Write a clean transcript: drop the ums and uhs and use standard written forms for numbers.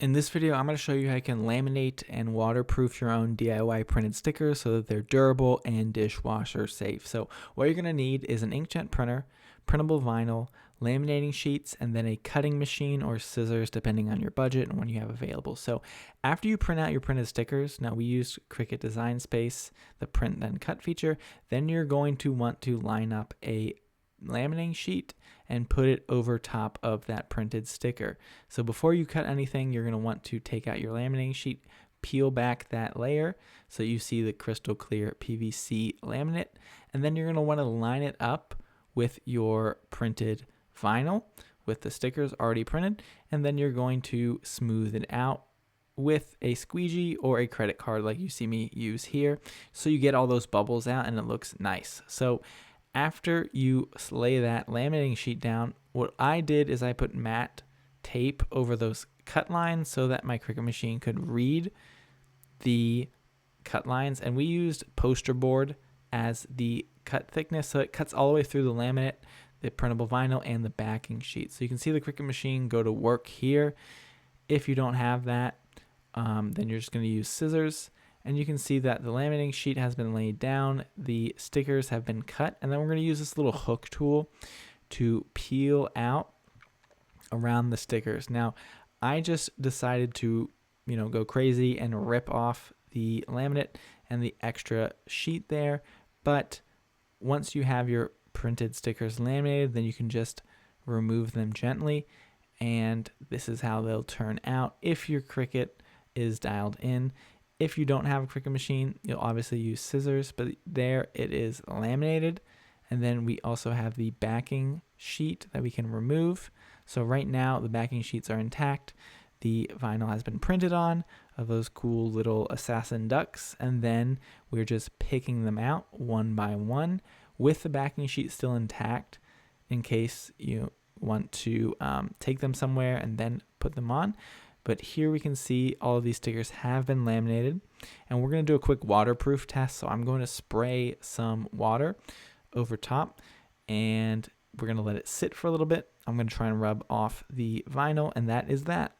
In this video, I'm going to show you how you can laminate and waterproof your own DIY printed stickers so that they're durable and dishwasher safe. So what you're going to need is an inkjet printer, printable vinyl, laminating sheets, and then a cutting machine or scissors depending on your budget and when you have available. So after you print out your printed stickers, now we use Cricut Design Space, the print then cut feature, then you're going to want to line up a laminating sheet and put it over top of that printed sticker. So before you cut anything, you're going to want to take out your laminating sheet, peel back that layer so you see the crystal clear PVC laminate, and then you're going to want to line it up with your printed vinyl with the stickers already printed, and then you're going to smooth it out with a squeegee or a credit card like you see me use here, so you get all those bubbles out and it looks nice. So after you lay that laminating sheet down, what I did is I put matte tape over those cut lines so that my Cricut machine could read the cut lines, and we used poster board as the cut thickness, so it cuts all the way through the laminate, the printable vinyl, and the backing sheet. So you can see the Cricut machine go to work here. If you don't have that, then you're just going to use scissors. And you can see that the laminating sheet has been laid down, the stickers have been cut, and then we're going to use this little hook tool to peel out around the stickers. Now, I just decided to, go crazy and rip off the laminate and the extra sheet there, but once you have your printed stickers laminated, then you can just remove them gently, and this is how they'll turn out if your Cricut is dialed in. If you don't have a Cricut machine, you'll obviously use scissors, but there it is laminated. And then we also have the backing sheet that we can remove. So right now the backing sheets are intact. The vinyl has been printed on of those cool little assassin ducks. And then we're just picking them out one by one with the backing sheet still intact in case you want to take them somewhere and then put them on. But here we can see all of these stickers have been laminated, and we're going to do a quick waterproof test. So I'm going to spray some water over top, and we're going to let it sit for a little bit. I'm going to try and rub off the vinyl, and that is that.